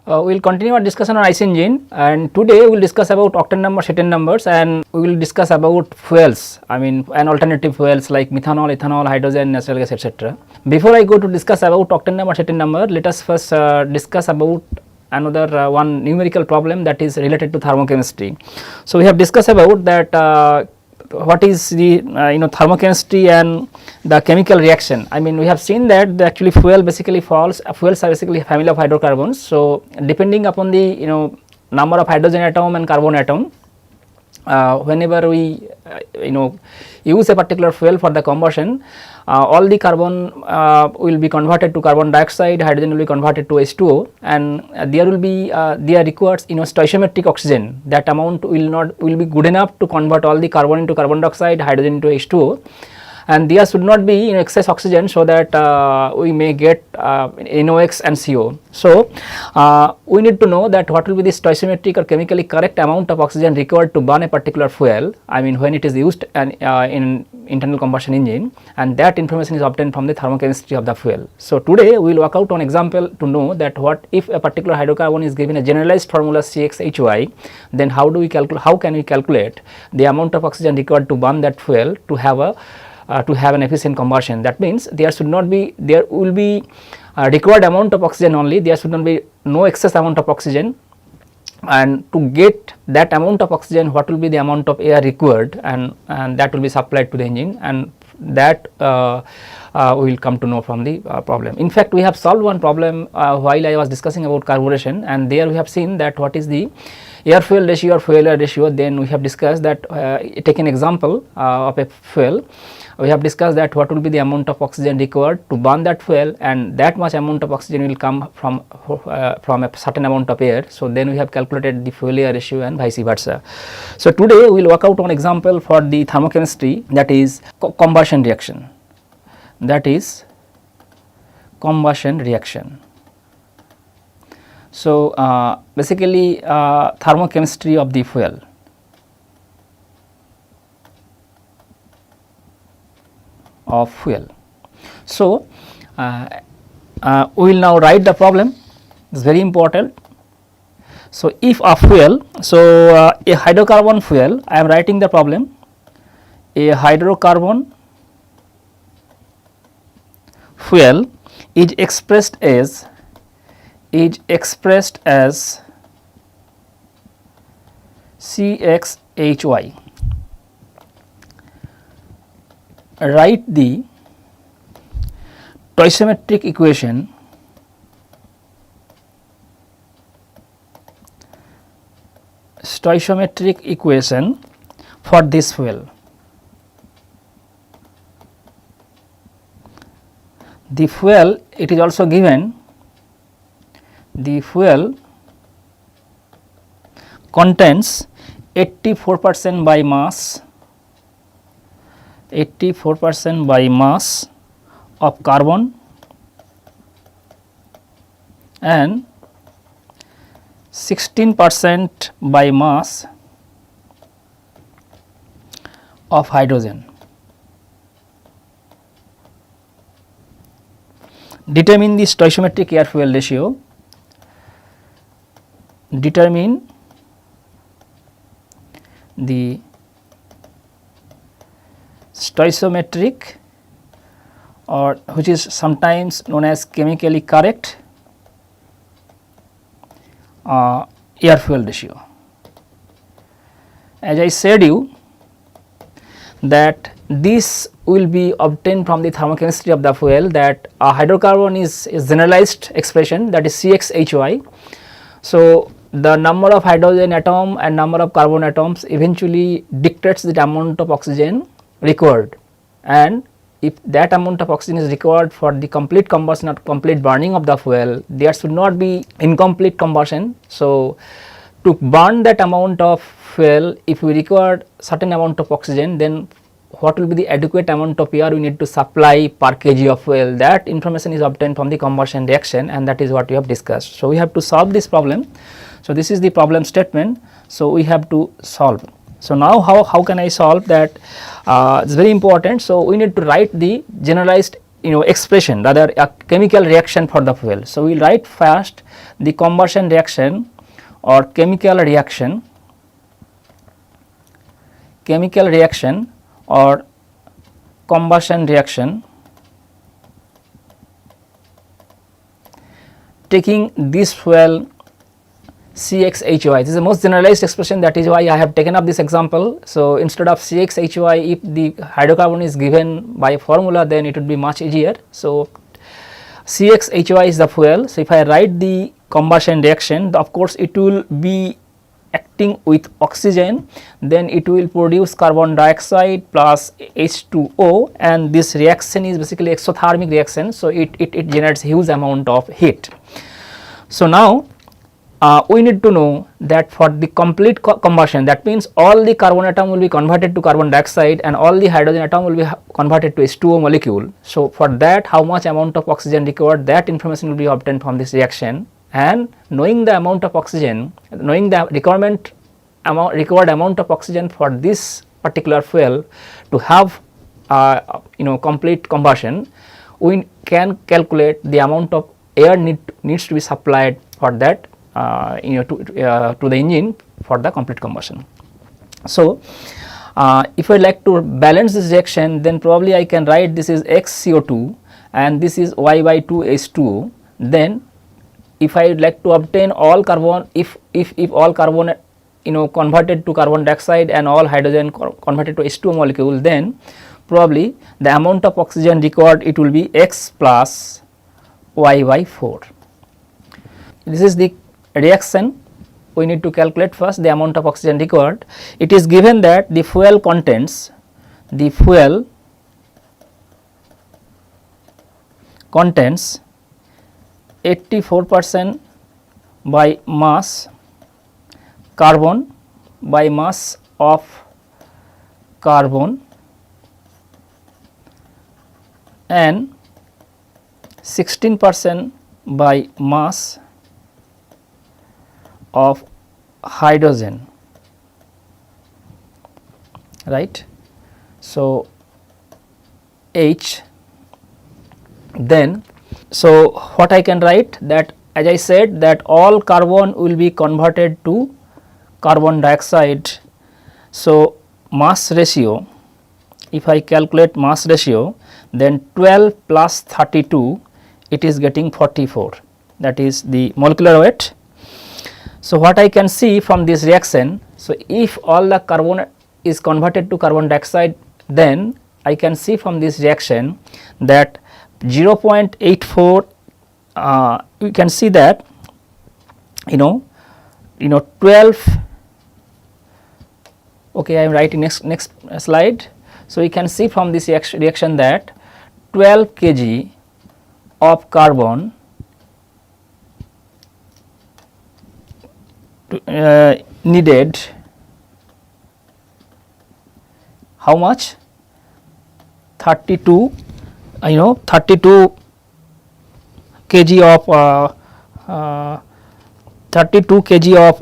We will continue our discussion on IC engine, and today we will discuss about octane number, Shetland numbers, and we will discuss about fuels, I mean and alternative fuels like methanol, ethanol, hydrogen, natural gas, etc. Before I go to discuss about octane number, Shetland number, let us first discuss about another one numerical problem that is related to thermochemistry. So, we have discussed about that what is the thermochemistry and the chemical reaction. I mean, we have seen that actually fuel basically fuels are basically a family of hydrocarbons. So, depending upon the number of hydrogen atom and carbon atom, whenever we use a particular fuel for the combustion, all the carbon will be converted to carbon dioxide, hydrogen will be converted to H2O, and there will be there requires stoichiometric oxygen. That amount will be good enough to convert all the carbon into carbon dioxide, hydrogen into H2O, and there should not be excess oxygen, so that we may get NOx and CO. So, we need to know that what will be the stoichiometric or chemically correct amount of oxygen required to burn a particular fuel, I mean when it is used in internal combustion engine, and that information is obtained from the thermochemistry of the fuel. So, today we will work out one example to know that what if a particular hydrocarbon is given a generalized formula CXHY, then how can we calculate the amount of oxygen required to burn that fuel to have an efficient combustion. That means there will be required amount of oxygen only, there should not be no excess amount of oxygen, and to get that amount of oxygen, what will be the amount of air required, and that will be supplied to the engine, and that we will come to know from the problem. In fact, we have solved one problem while I was discussing about carburation, and there we have seen that what is the air fuel ratio or fuel air ratio. Then we have discussed that take an example of a fuel. We have discussed that what will be the amount of oxygen required to burn that fuel, and that much amount of oxygen will come from a certain amount of air. So, then we have calculated the fuel air ratio and vice versa. So, today we will work out one example for the thermochemistry, that is combustion reaction, So, basically thermochemistry of the fuel. So, we will now write the problem. It is very important. So, if a fuel, so a hydrocarbon fuel, I am writing the problem. A hydrocarbon fuel is expressed as CXHY. Write the stoichiometric equation for this fuel. The fuel, it is also given, the fuel contains 84% by mass, 84% by mass of carbon and 16% by mass of hydrogen. Determine the stoichiometric air fuel ratio. Determine the stoichiometric, or which is sometimes known as chemically correct air fuel ratio. As I said you that this will be obtained from the thermochemistry of the fuel, that a hydrocarbon is generalized expression, that is CXHY. So, the number of hydrogen atom and number of carbon atoms eventually dictates the amount of oxygen required, and if that amount of oxygen is required for the complete combustion or complete burning of the fuel, there should not be incomplete combustion. So, to burn that amount of fuel, if we require certain amount of oxygen, then what will be the adequate amount of air we need to supply per kg of fuel. That information is obtained from the combustion reaction, and that is what we have discussed. So, we have to solve this problem. So, this is the problem statement. So, we have to solve. So, now how can I solve that? It is very important. So, we need to write the generalized expression, rather a chemical reaction for the fuel. So we will write first the combustion reaction or chemical reaction or combustion reaction taking this fuel CXHY. This is the most generalized expression, that is why I have taken up this example. So instead of CXHY, if the hydrocarbon is given by formula, then it would be much easier. So CXHY is the fuel. So if I write the combustion reaction, of course it will be acting with oxygen, then it will produce carbon dioxide plus H2O, and this reaction is basically exothermic reaction. So it generates huge amount of heat. So now we need to know that for the complete combustion, that means all the carbon atom will be converted to carbon dioxide and all the hydrogen atom will be converted to H2O molecule. So for that, how much amount of oxygen required, that information will be obtained from this reaction, and knowing the amount of oxygen, knowing the required amount of oxygen for this particular fuel to have complete combustion, we can calculate the amount of air needs to be supplied for that to the engine for the complete combustion. So if I like to balance this reaction, then probably I can write this is X CO2 and this is Y by 2 H2O. Then if I would like to obtain all carbon, if all carbon converted to carbon dioxide and all hydrogen converted to H2O molecule, then probably the amount of oxygen required, it will be X plus Y by 4. This is the reaction. We need to calculate first the amount of oxygen required. It is given that the fuel contains 84% by mass carbon, by mass of carbon, and 16% by mass of hydrogen, right. So H, then so what I can write, that as I said that all carbon will be converted to carbon dioxide. So mass ratio, if I calculate mass ratio, then 12 plus 32, it is getting 44, that is the molecular weight. So what I can see from this reaction, so if all the carbon is converted to carbon dioxide, then I can see from this reaction that 0.84, we can see that 12, okay, I am writing next slide. So we can see from this reaction that 12 kg of carbon needed, how much, 32 kg of 32 kg of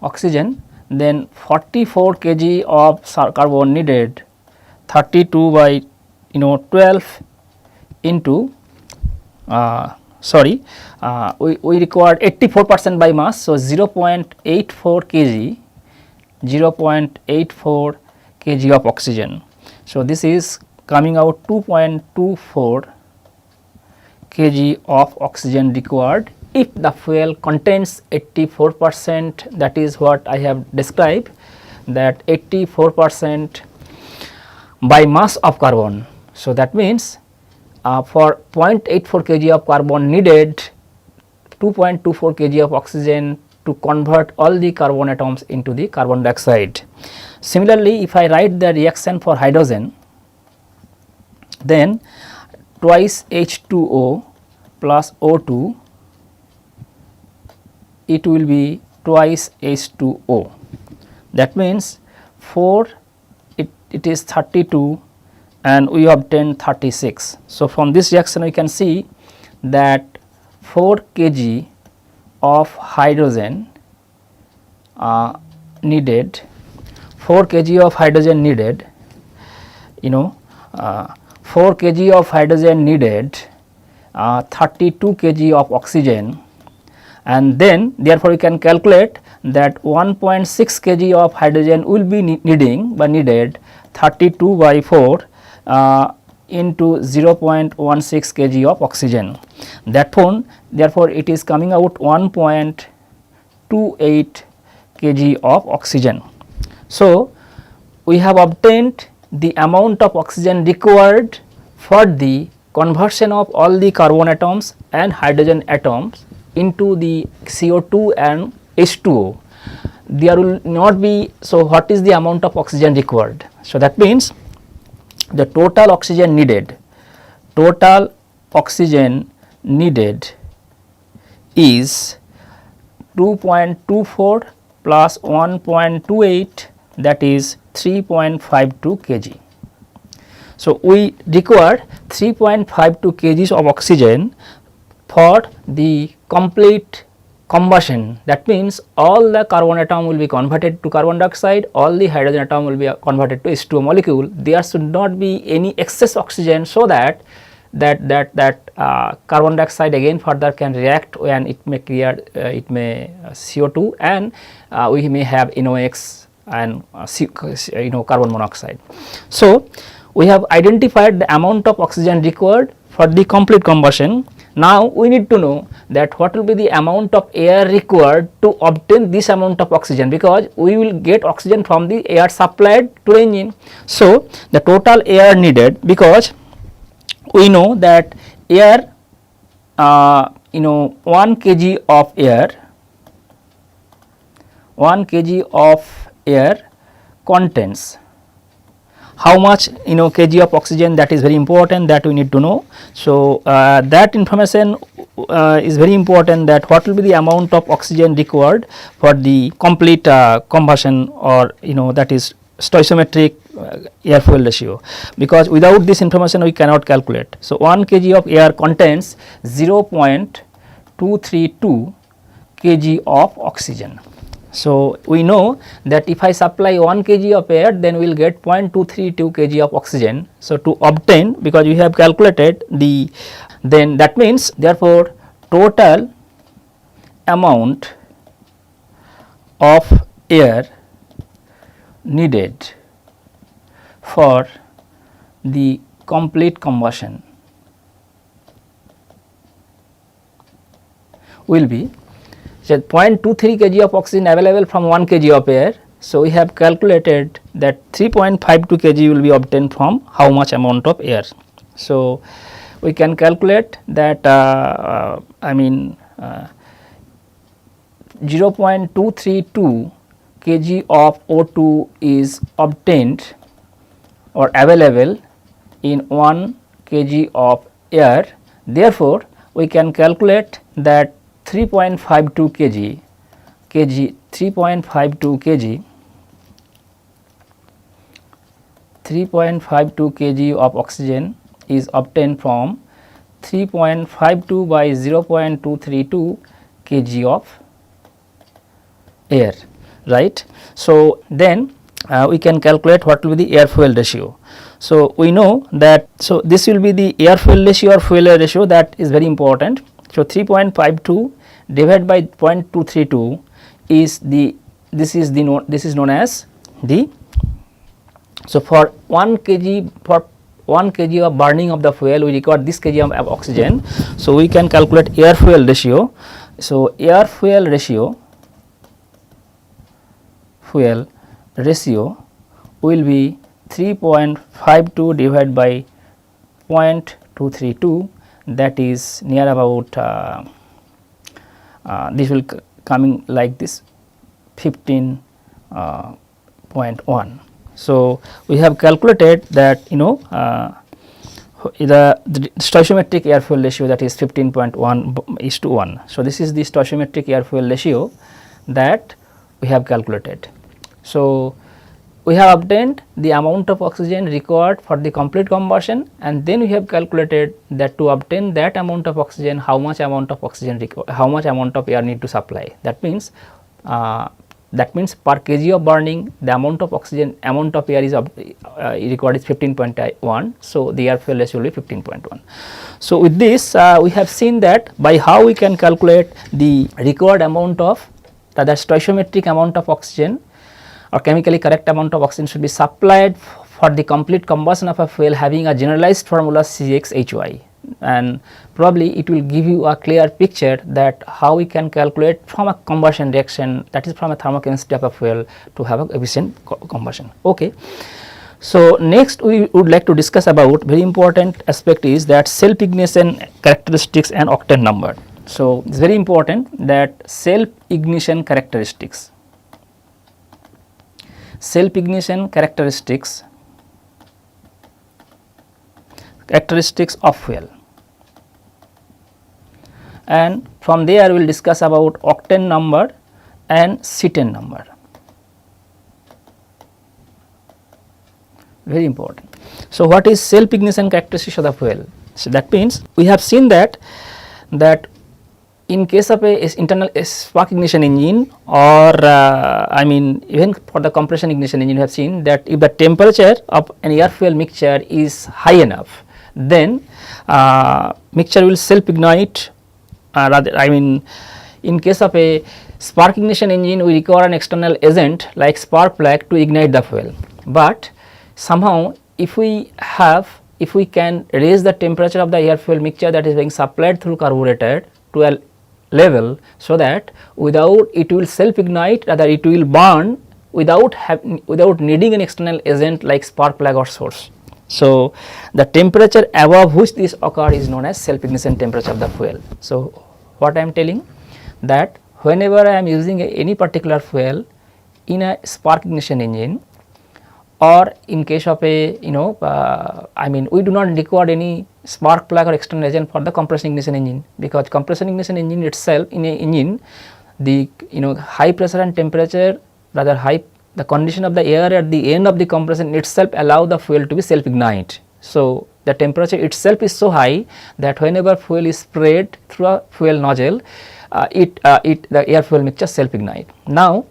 oxygen, then 44 kg of carbon needed, 32 by 12 into we required 84% by mass, so 0.84 kg of oxygen. So this is coming out 2.24 kg of oxygen required if the fuel contains 84%, that is what I have described, that 84% by mass of carbon. So that means for 0.84 kg of carbon needed 2.24 kg of oxygen to convert all the carbon atoms into the carbon dioxide. Similarly, if I write the reaction for hydrogen, then twice H2O plus O2, it will be twice H2O. That means 4, it is 32 and we obtain 36. So from this reaction we can see that 4 kg of hydrogen needed. 4 kg of hydrogen needed, 4 kg of hydrogen needed, 32 kg of oxygen, and then therefore we can calculate that 1.6 kg of hydrogen will be needed 32 by 4 into 0.16 kg of oxygen. Therefore it is coming out 1.28 kg of oxygen. So we have obtained the amount of oxygen required for the conversion of all the carbon atoms and hydrogen atoms into the CO2 and H2O. There will not be, so what is the amount of oxygen required? So that means the total oxygen needed is 2.24 plus 1.28, that is 3.52 kg. So we require 3.52 kgs of oxygen for the complete combustion. That means all the carbon atom will be converted to carbon dioxide, all the hydrogen atom will be converted to H2O molecule. There should not be any excess oxygen, so that carbon dioxide again further can react and it may create CO2, and we may have NOx and carbon monoxide. So we have identified the amount of oxygen required for the complete combustion. Now we need to know that what will be the amount of air required to obtain this amount of oxygen, because we will get oxygen from the air supplied to the engine. So the total air needed, because we know that air 1 kg of air, 1 kg of air contains how much kg of oxygen, that is very important, that we need to know. So that information is very important, that what will be the amount of oxygen required for the complete combustion, or that is stoichiometric air fuel ratio, because without this information we cannot calculate. So 1 kg of air contains 0.232 kg of oxygen. So we know that if I supply 1 kg of air, then we will get 0.232 kg of oxygen. So to obtain, because we have calculated the, then that means therefore total amount of air needed for the complete combustion will be 0.23 kg of oxygen available from 1 kg of air. So we have calculated that 3.52 kg will be obtained from how much amount of air. So we can calculate that 0.232 kg of O2 is obtained or available in 1 kg of air. Therefore we can calculate that 3.52 kg of oxygen is obtained from 3.52 by 0.232 kg of air, right. So then we can calculate what will be the air fuel ratio. So we know that, so this will be the air fuel ratio or fuel air ratio, that is very important. So 3.52 divided by 0.232 is the, this is known as the, so for 1 kg of burning of the fuel we require this kg of oxygen. So we can calculate air fuel ratio. So air fuel ratio will be 3.52 divided by 0.232, that is near about this will coming like this 15.1. So we have calculated that the stoichiometric air fuel ratio, that is 15.1:1. So this is the stoichiometric air fuel ratio that we have calculated. So we have obtained the amount of oxygen required for the complete combustion, and then we have calculated that to obtain that amount of oxygen, how much amount of oxygen how much amount of air need to supply. That means that means per kg of burning the amount of oxygen, amount of air is required is 15.1. So, the air fuel ratio will be 15.1. So, with this we have seen that by how we can calculate the required amount of that stoichiometric amount of oxygen or chemically correct amount of oxygen should be supplied for the complete combustion of a fuel having a generalized formula CXHY, and probably it will give you a clear picture that how we can calculate from a combustion reaction, that is from a thermochemistry of a fuel to have a efficient combustion. Okay. So, next we would like to discuss about very important aspect is that self ignition characteristics and octane number. So, it is very important that self ignition characteristics of fuel, and from there we will discuss about octane number and cetane number, very important. So, what is self ignition characteristics of the fuel? So, that means we have seen that in case of a internal spark ignition engine or I mean even for the compression ignition engine, you have seen that if the temperature of an air fuel mixture is high enough, then mixture will self ignite. Rather, I mean in case of a spark ignition engine, we require an external agent like spark plug to ignite the fuel, but somehow if we can raise the temperature of the air fuel mixture that is being supplied through carburetor to a level, so that without it will self ignite, rather it will burn without needing an external agent like spark plug or source. So, the temperature above which this occur is known as self ignition temperature of the fuel. So, what I am telling that whenever I am using any particular fuel in a spark ignition engine, or in case of a I mean we do not require any spark plug or external agent for the compression ignition engine, because compression ignition engine itself, in a engine the high pressure and temperature, rather high, the condition of the air at the end of the compression itself allow the fuel to be self ignite. So, the temperature itself is so high that whenever fuel is sprayed through a fuel nozzle, the air fuel mixture self ignite. Now,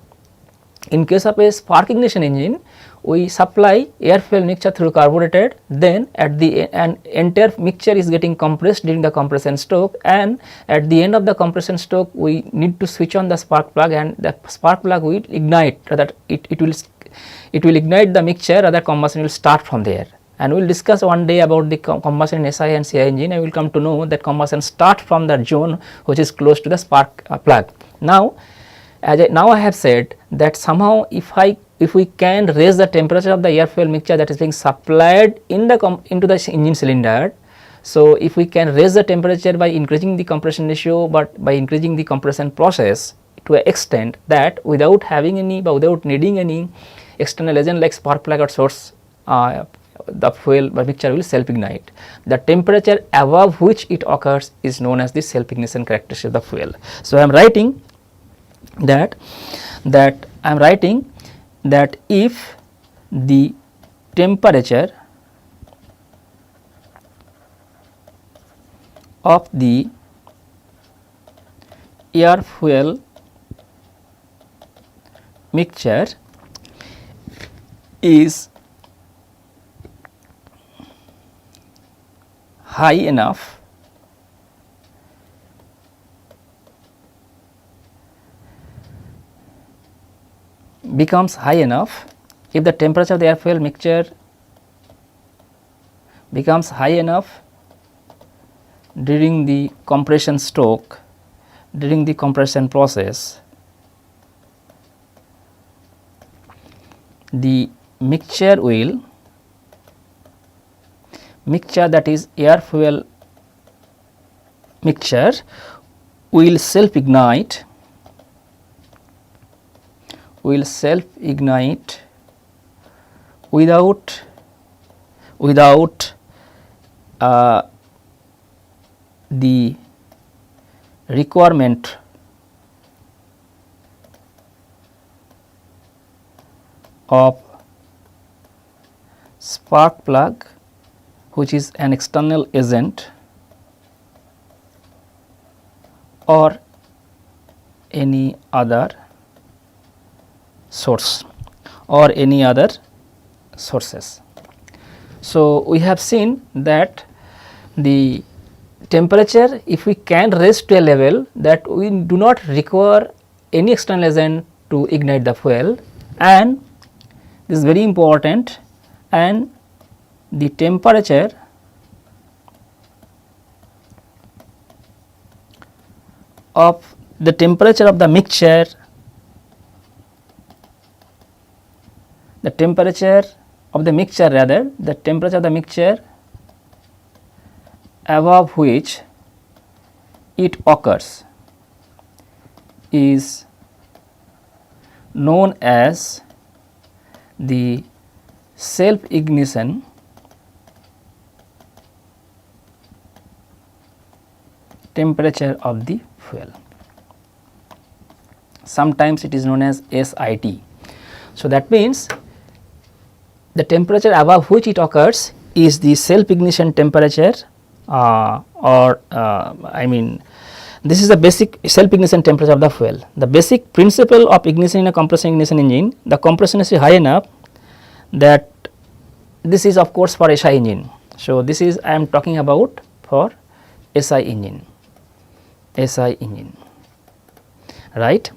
in case of a spark ignition engine, we supply air fuel mixture through carburetor, then at the entire mixture is getting compressed during the compression stroke, and at the end of the compression stroke we need to switch on the spark plug, and the spark plug will ignite, rather it will ignite the mixture, rather combustion will start from there. And we will discuss one day about the combustion in SI and CI engine, and we will come to know that combustion start from the zone which is close to the spark plug. Now, now I have said that somehow if we can raise the temperature of the air fuel mixture that is being supplied in the into the engine cylinder. So, if we can raise the temperature by increasing the compression ratio, but by increasing the compression process to an extent that without needing any external agent like spark plug or source, the fuel mixture will self ignite. The temperature above which it occurs is known as the self ignition characteristic of the fuel. So, I am writing that if the temperature of the air fuel mixture is high enough, becomes high enough, if the temperature of the air fuel mixture becomes high enough during the compression stroke, during the compression process, the mixture that is air fuel mixture will self ignite without the requirement of spark plug, which is an external agent, or any other source or any other sources. So, we have seen that the temperature, if we can raise to a level that we do not require any external agent to ignite the fuel, and this is very important, and the temperature of the mixture, the temperature of the mixture above which it occurs is known as the self ignition temperature of the fuel. Sometimes it is known as SIT. So, that means the temperature above which it occurs is the self ignition temperature, this is the basic self ignition temperature of the fuel. The basic principle of ignition in a compression ignition engine, the compression is high enough that this is of course for SI engine. So, this is I am talking about for SI engine, right.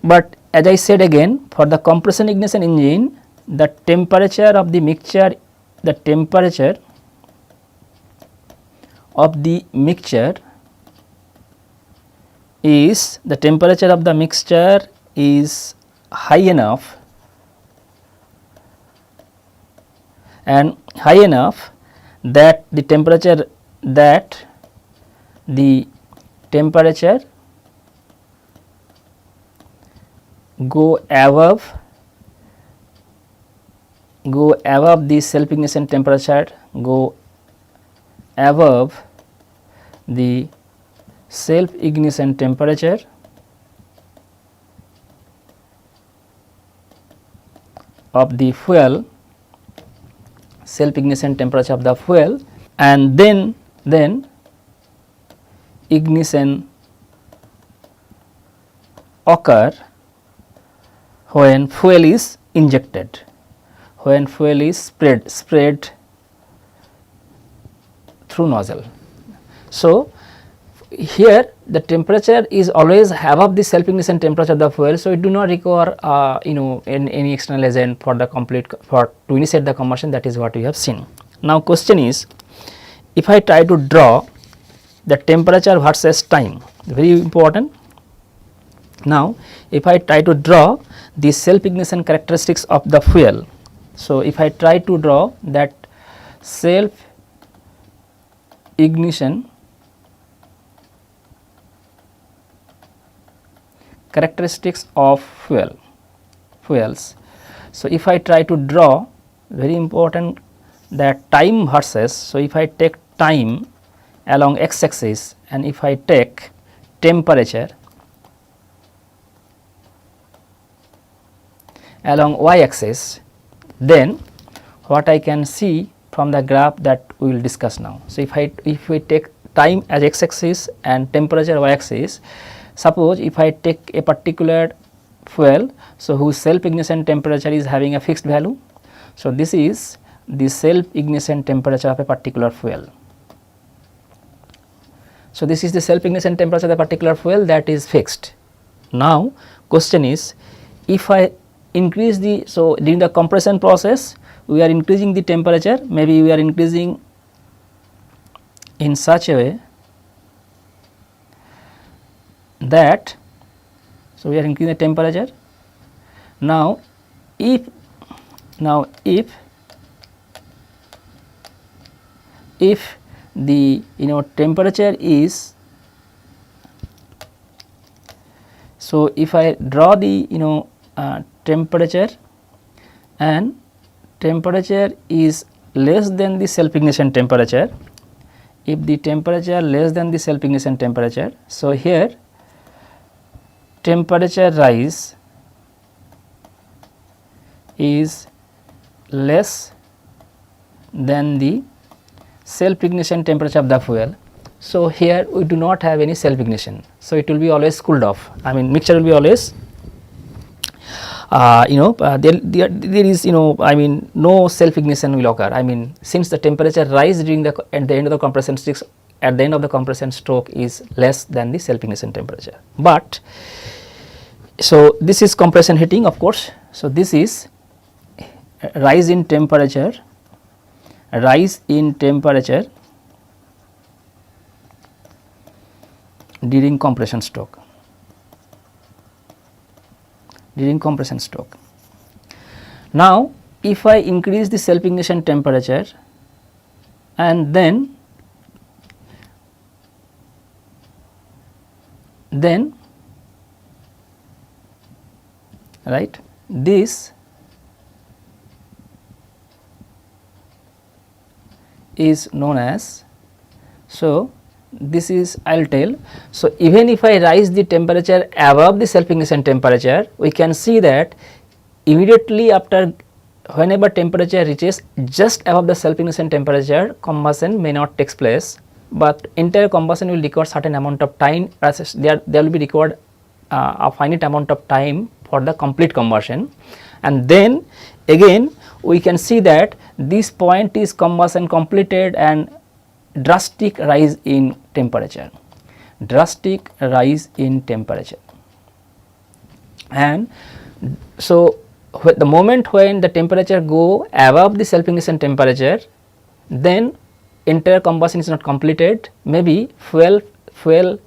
But as I said again, for the compression ignition engine, the temperature of the mixture, is high enough, and high enough that the temperature go above the self ignition temperature, go above the self ignition temperature of the fuel, and then ignition occur when fuel is injected, when fuel is spread through nozzle. So, here the temperature is always above the self ignition temperature of the fuel. So, it do not require any external agent for the to initiate the combustion. That is what we have seen. Now, question is, if I try to draw the temperature versus time, very important. Now, if I try to draw the self ignition characteristics of the fuel. So, if I try to draw that self ignition characteristics of fuels. So, if I try to draw, very important, that time versus. So, if I take time along x axis and if I take temperature along y axis, then what I can see from the graph that we will discuss now. So, if we take time as x axis and temperature y axis, suppose if I take a particular fuel, so whose self ignition temperature is having a fixed value. So, this is the self ignition temperature of a particular fuel. So, this is the self ignition temperature of a particular fuel that is fixed. Now, question is, if I increase the, so during the compression process we are increasing the temperature, maybe we are increasing in such a way that, so we are increasing the temperature. Now, if the temperature is, so if I draw the temperature and temperature is less than the self ignition temperature, if the temperature less than the self ignition temperature, so here temperature rise is less than the self ignition temperature of the fuel. So, here we do not have any self ignition. So, it will be always cooled off, mixture will be always there is no self ignition will occur. I mean, since the temperature rise during the at the end of the compression stroke, at the end of the compression stroke is less than the self ignition temperature. But so this is compression heating, of course. So this is rise in temperature during compression stroke. Now, if I increase the self ignition temperature and then right, this is known as, so this is I will tell. So, even if I rise the temperature above the self ignition temperature, we can see that immediately after, whenever temperature reaches just above the self ignition temperature, combustion may not take place, but entire combustion will require certain amount of time, there will be required a finite amount of time for the complete combustion, and then again we can see that this point is combustion completed and drastic rise in temperature, and so the moment when the temperature go above the self ignition temperature, then entire combustion is not completed, maybe fuel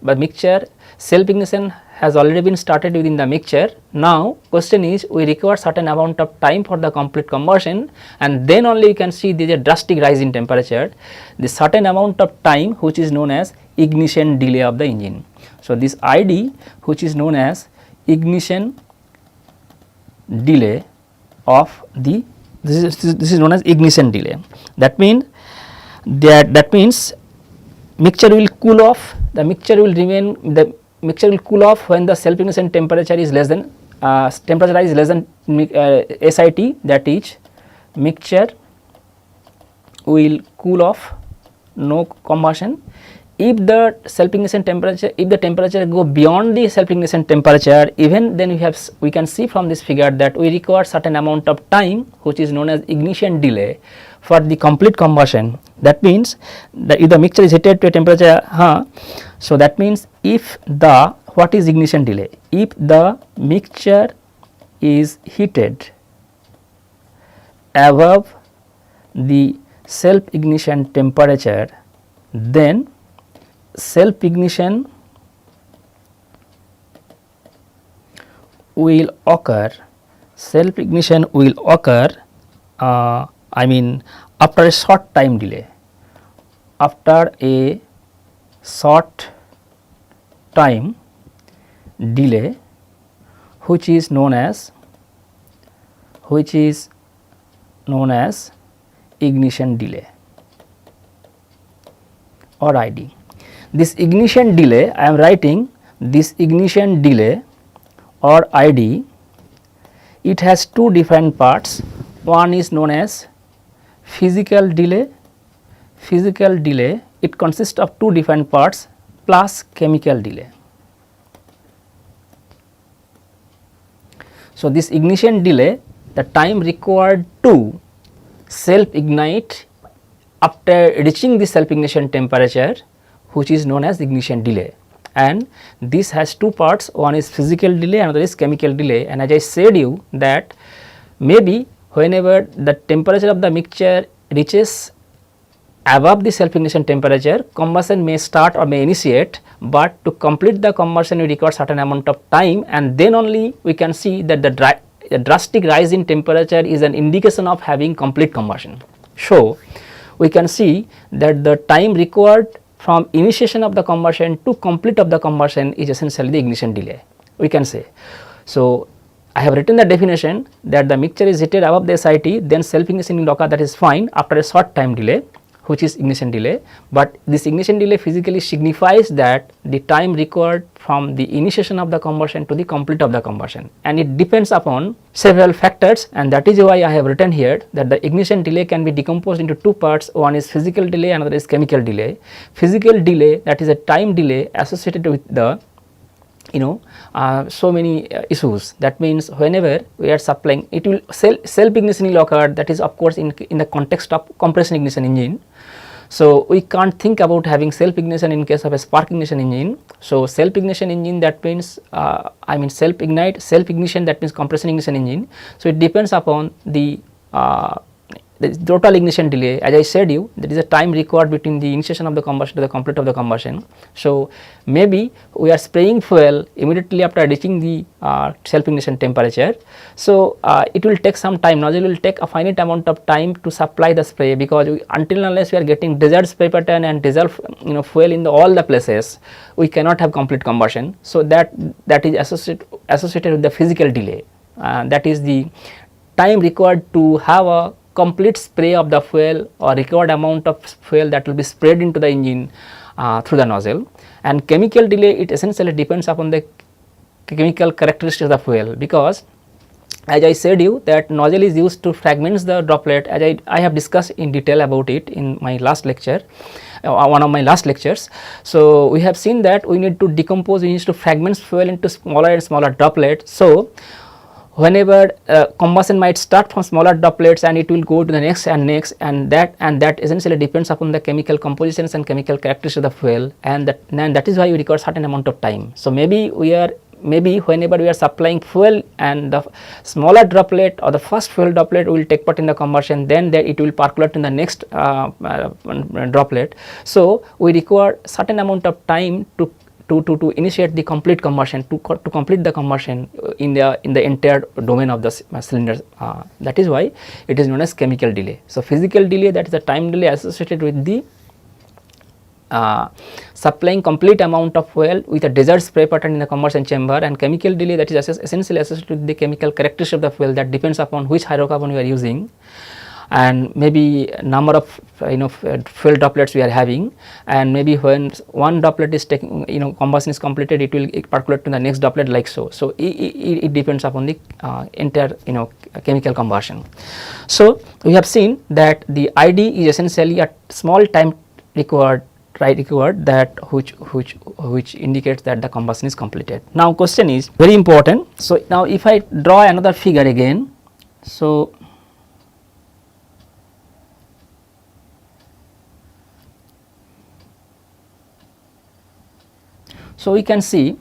by mixture, self ignition has already been started within the mixture. Now question is, we require certain amount of time for the complete combustion, and then only you can see there is a drastic rise in temperature, the certain amount of time which is known as ignition delay of the engine. So this ID which is known as ignition delay of the, this is known as ignition delay. That means mixture will cool off, the mixture will cool off when the self ignition temperature is less than temperature is less than SIT, that is mixture will cool off, no combustion. If the self ignition temperature, if the temperature go beyond the self ignition temperature, even then we can see from this figure that we require certain amount of time which is known as ignition delay for the complete combustion. That means that if the mixture is heated to a temperature, so that means if the, what is ignition delay? If the mixture is heated above the self ignition temperature, then self ignition will occur, I mean after a short time delay, which is known as ignition delay or ID. This ignition delay, I am writing this ignition delay or ID, it has two different parts. One is known as physical delay, it consists of two different parts plus chemical delay. So this ignition delay, the time required to self ignite after reaching the self ignition temperature, which is known as ignition delay, and this has two parts, one is physical delay, another is chemical delay. And as I said you that maybe whenever the temperature of the mixture reaches above the self ignition temperature, combustion may start or may initiate, but to complete the combustion we require certain amount of time, and then only we can see that the drastic rise in temperature is an indication of having complete combustion. So we can see that the time required from initiation of the combustion to complete of the combustion is essentially the ignition delay, we can say. So I have written the definition that the mixture is heated above the SIT, then self ignition will occur, that is fine, after a short time delay, which is ignition delay. But this ignition delay physically signifies that the time required from the initiation of the combustion to the complete of the combustion, and it depends upon several factors, and that is why I have written here that the ignition delay can be decomposed into two parts, one is physical delay, another is chemical delay. Physical delay, that is a time delay associated with the so many issues. That means whenever we are supplying, it will self ignition will occur, that is of course in the context of compression ignition engine. So we can't think about having self ignition in case of a spark ignition engine. So self ignition engine, that means self ignition, that means compression ignition engine. So it depends upon the total ignition delay. As I said you, there is a time required between the initiation of the combustion to the complete of the combustion. So maybe we are spraying fuel immediately after reaching the self ignition temperature. So it will take some time. Nozzle will take a finite amount of time to supply the spray, because until unless we are getting desired spray pattern and desired fuel in all the places, we cannot have complete combustion. So that is associated with the physical delay. That is the time required to have a complete spray of the fuel or required amount of fuel that will be sprayed into the engine through the nozzle. And chemical delay, it essentially depends upon the chemical characteristics of the fuel, because as I said you that nozzle is used to fragments the droplet, as I have discussed in detail about it in my last lecture, one of my last lectures. So we have seen that we need to decompose, we need to fragment fuel into smaller and smaller droplets. So whenever combustion might start from smaller droplets and it will go to the next and next, and that essentially depends upon the chemical compositions and chemical characteristics of the fuel, and that is why we require certain amount of time. So maybe whenever we are supplying fuel and the smaller droplet or the first fuel droplet will take part in the combustion, then it will percolate in the next droplet. So we require certain amount of time to initiate the complete combustion, to complete the combustion in the entire domain of the cylinder. That is why it is known as chemical delay. So physical delay, that is the time delay associated with the supplying complete amount of fuel with a desired spray pattern in the combustion chamber, and chemical delay, that is essentially associated with the chemical characteristics of the fuel, that depends upon which hydrocarbon we are using, and maybe number of fuel droplets we are having, and maybe when one droplet is taking combustion is completed, it will percolate to the next droplet, like so. So it depends upon the entire chemical combustion. So we have seen that the ID is essentially a small time required that which indicates that the combustion is completed. Now question is very important. So now if I draw another figure again, so we can see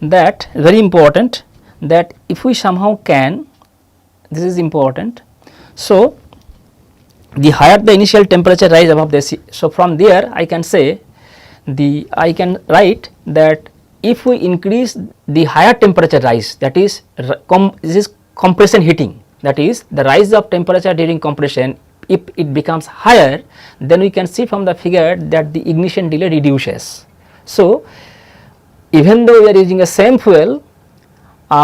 that very important, that if we somehow can, this is important. So the higher the initial temperature rise above the sea. So from there I can say I can write that if we increase the higher temperature rise, that is this is compression heating, that is the rise of temperature during compression, if it becomes higher, then we can see from the figure that the ignition delay reduces. So even though we are using the same fuel,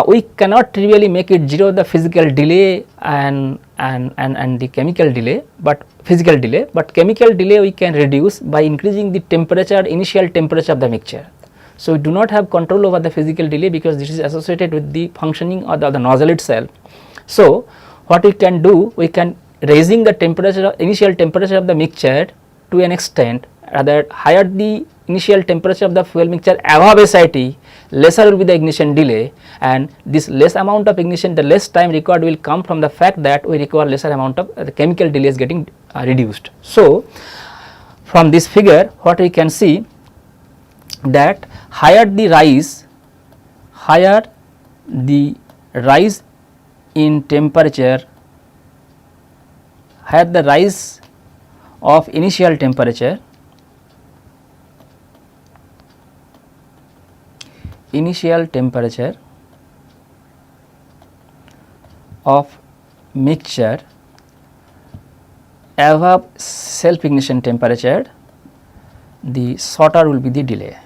we cannot really make it zero the physical delay and the chemical delay, but physical delay, but chemical delay we can reduce by increasing the temperature, initial temperature of the mixture. So we do not have control over the physical delay, because this is associated with the functioning of the nozzle itself. So what we can do, we can raising the temperature, initial temperature of the mixture to an extent, rather higher the initial temperature of the fuel mixture above SIT, lesser will be the ignition delay, and this less amount of ignition, the less time required will come from the fact that we require lesser amount of the chemical delay is getting reduced. So from this figure what we can see, that higher the rise in temperature, higher the rise of initial temperature, of mixture above self ignition temperature, the shorter will be the delay,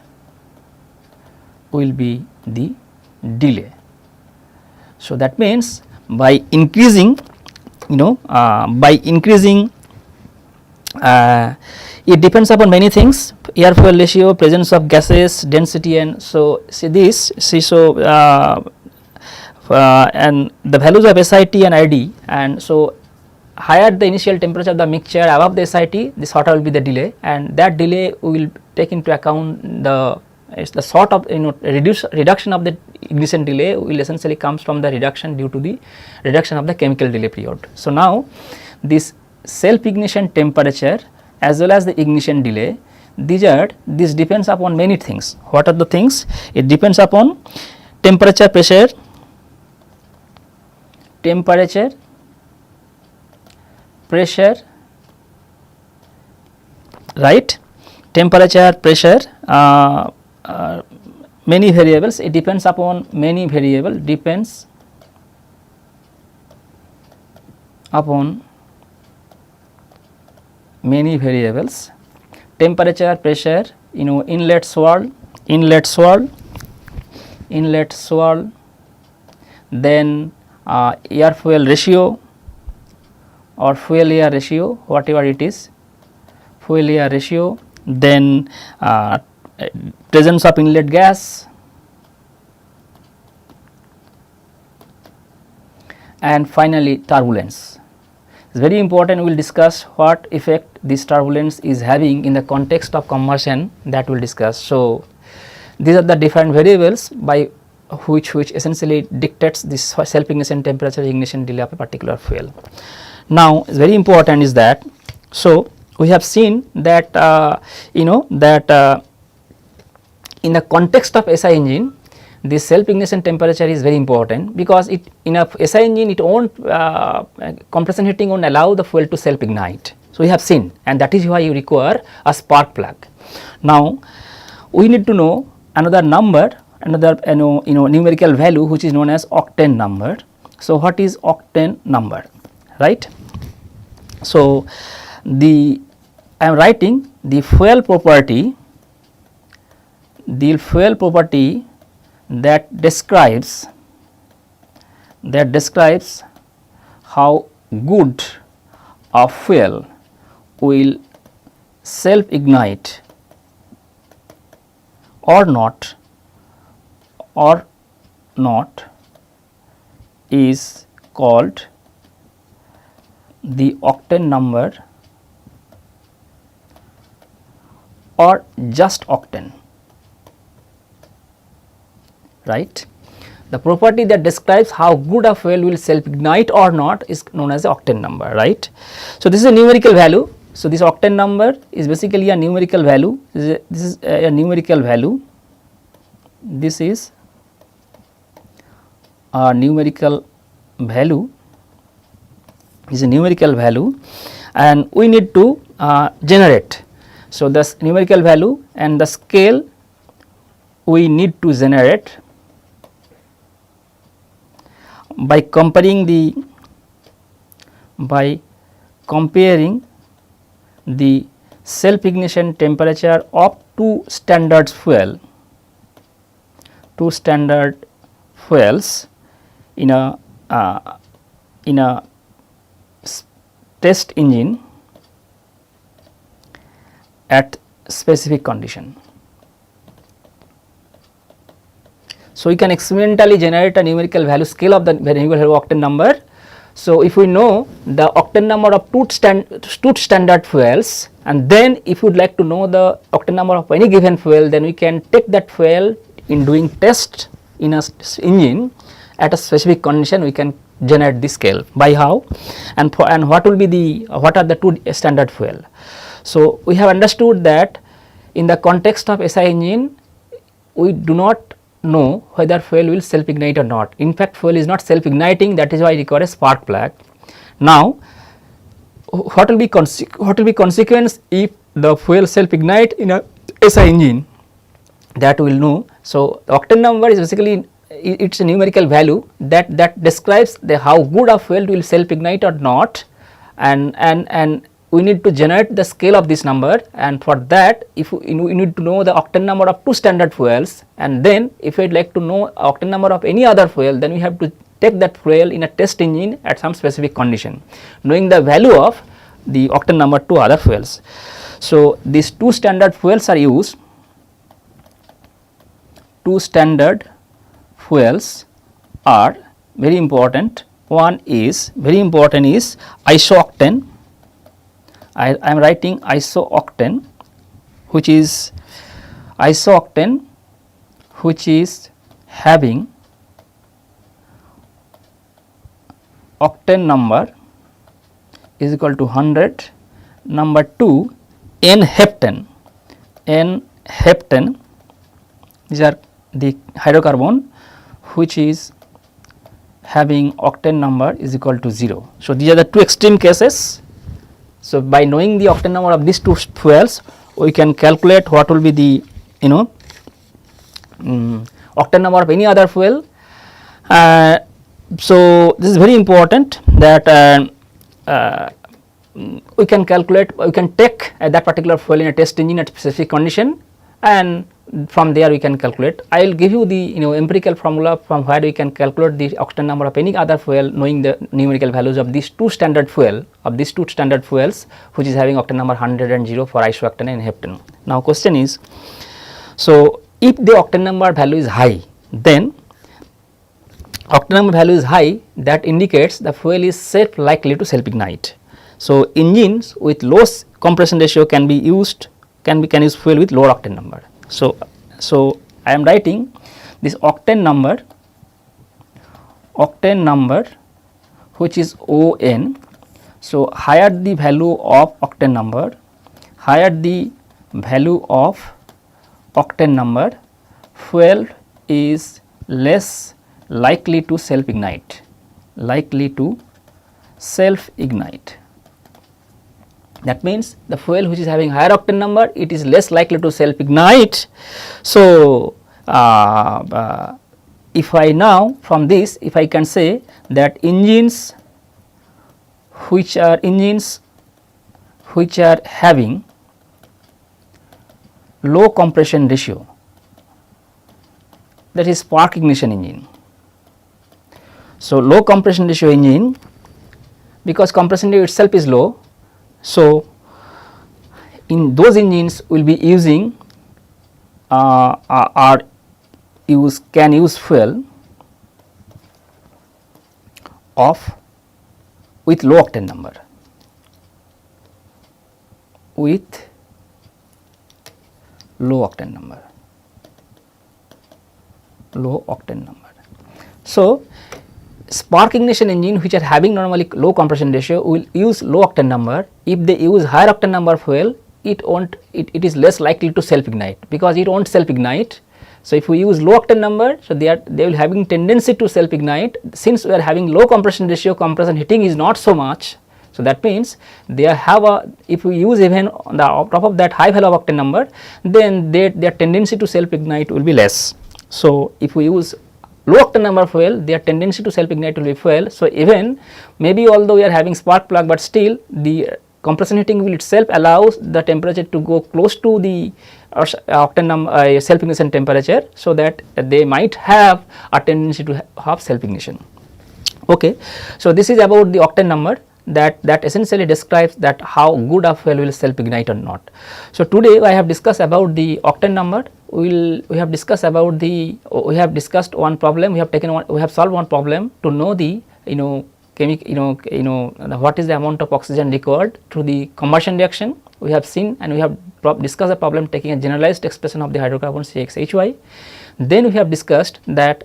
So that means by increasing it depends upon many things, air fuel ratio, presence of gases, density, and so and the values of SIT and ID, and so higher the initial temperature of the mixture above the SIT, the shorter will be the delay, and that delay we will take into account the It's the sort of reduction of the ignition delay will essentially comes from the reduction due to the reduction of the chemical delay period. So now this self ignition temperature as well as the ignition delay, this depends upon many things. What are the things? It depends upon temperature, pressure, right, temperature, pressure, many variables. It depends upon many variables, depends upon many variables, temperature, pressure, inlet swirl, then air fuel ratio or fuel air ratio, whatever it is, fuel air ratio, then presence of inlet gas, and finally turbulence. It is very important. We will discuss what effect this turbulence is having in the context of combustion, that we will discuss. So these are the different variables by which essentially dictates this self ignition temperature, ignition delay of a particular fuel. Now it is very important is that, so we have seen that in the context of SI engine, this self ignition temperature is very important, because it in a SI engine it won't compression heating won't allow the fuel to self ignite. So we have seen, and that is why you require a spark plug. Now we need to know another number, another numerical value, which is known as octane number. So what is octane number, right? So I am writing the fuel property that describes how good a fuel will self ignite or not is called the octane number or just octane, right. The property that describes how good a fuel will self ignite or not is known as the octane number, right. So this is a numerical value. So this octane number is basically a numerical value. This is a numerical value. This is a numerical value. Is a numerical value, and we need to generate. So this numerical value and the scale we need to generate by comparing the self ignition temperature of two standard fuels in a test engine at specific condition. So we can experimentally generate a numerical value scale of the variable octane number. So if we know the octane number of two standard fuels, and then if you would like to know the octane number of any given fuel, then we can take that fuel in doing test in a engine at a specific condition. We can generate this scale by how, and what are the two standard fuel. So we have understood that in the context of SI engine, we do not know whether fuel will self ignite or not. In fact, fuel is not self igniting, that is why I require a spark plug. Now what will be consequence if the fuel self ignite in a SI engine, that we will know. So the octane number is basically, it's a numerical value that describes how good a fuel will self ignite or not, and we need to generate the scale of this number, and for that if we need to know the octane number of two standard fuels, and then if we would like to know octane number of any other fuel, then we have to take that fuel in a test engine at some specific condition, knowing the value of the octane number to other fuels. So these two standard fuels are used. Two standard fuels are very important. One is isooctane. I am writing isooctane, which is isooctane which is having octane number is equal to 100. Number 2, N-heptane. N-heptane, these are the hydrocarbon which is having octane number is equal to 0. So, these are the two extreme cases. So, by knowing the octane number of these two fuels, we can calculate what will be the octane number of any other fuel. So, this is very important that we can calculate, we can take that particular fuel in a test engine at specific condition, and from there we can calculate. I will give you the empirical formula from where we can calculate the octane number of any other fuel, knowing the numerical values of these two standard fuels, which is having octane number 100 and 0 for isooctane and heptane. Now, question is, so if the octane number value is high, then octane number value is high, that indicates the fuel is likely to self ignite. So, engines with low compression ratio can be used, can use fuel with lower octane number. So, I am writing this octane number which is ON. So, higher the value of octane number, fuel is less likely to self ignite, That means the fuel which is having higher octane number, it is less likely to self ignite. So, if I now from this, if I can say that engines which are having low compression ratio, that is spark ignition engine. So, low compression ratio engine, because compression ratio itself is low. So, in those engines we will be using can use fuel with low octane number, So, spark ignition engine which are having normally low compression ratio will use low octane number. If they use higher octane number fuel, it is less likely to self ignite, because it won't self ignite. So, if we use low octane number, so they will having tendency to self ignite. Since we are having low compression ratio, compression heating is not so much. So, that means they have if we use even on the top of that high value of octane number, then their tendency to self ignite will be less. So, if we use low octane number fuel, their tendency to self ignite will be fuel. So, even maybe although we are having spark plug, but still the compression heating will itself allows the temperature to go close to the octane number self ignition temperature, so that they might have a tendency to have self ignition. Okay. So, this is about the octane number that essentially describes that how good a fuel will self ignite or not. So, today I have discussed about the octane number. We have discussed about we have discussed one problem, we have solved one problem to know the what is the amount of oxygen required through the combustion reaction. We have seen and we have discussed the problem taking a generalized expression of the hydrocarbon CXHY. Then we have discussed that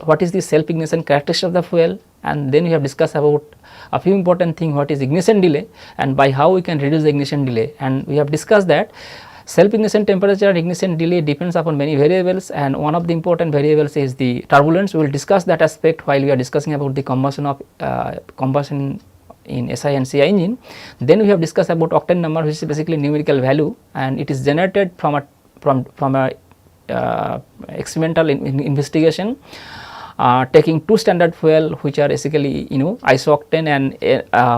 what is the self ignition characteristic of the fuel, and then we have discussed about a few important things, what is ignition delay and by how we can reduce the ignition delay, and we have discussed that self ignition temperature and ignition delay depends upon many variables, and one of the important variables is the turbulence. We will discuss that aspect while we are discussing about the combustion in SI and CI engine. Then we have discussed about octane number, which is basically numerical value, and it is generated from a experimental investigation taking two standard fuel which are basically isooctane and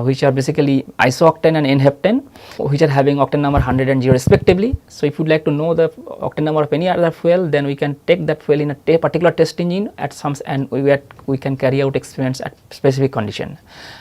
which are basically isooctane and N-heptane, which are having octane number 100 and 0 respectively. So, if you would like to know the octane number of any other fuel, then we can take that fuel in a particular test engine at some, and we can carry out experiments at specific condition.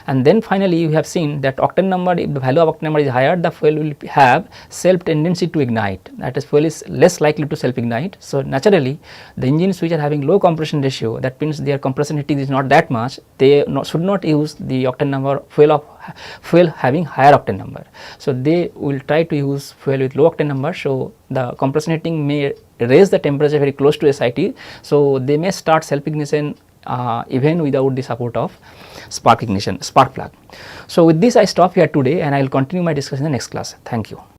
And then finally, you have seen that octane number, if the value of octane number is higher, the fuel will have self tendency to ignite, that is fuel is less likely to self ignite. So, naturally the engines which are having low compression ratio, that means their compression heating is not that much, they should not use the octane number fuel having higher octane number. So they will try to use fuel with low octane number. So the compression heating may raise the temperature very close to SIT. So they may start self ignition even without the support of spark plug. So with this I stop here today, and I will continue my discussion in the next class. Thank you.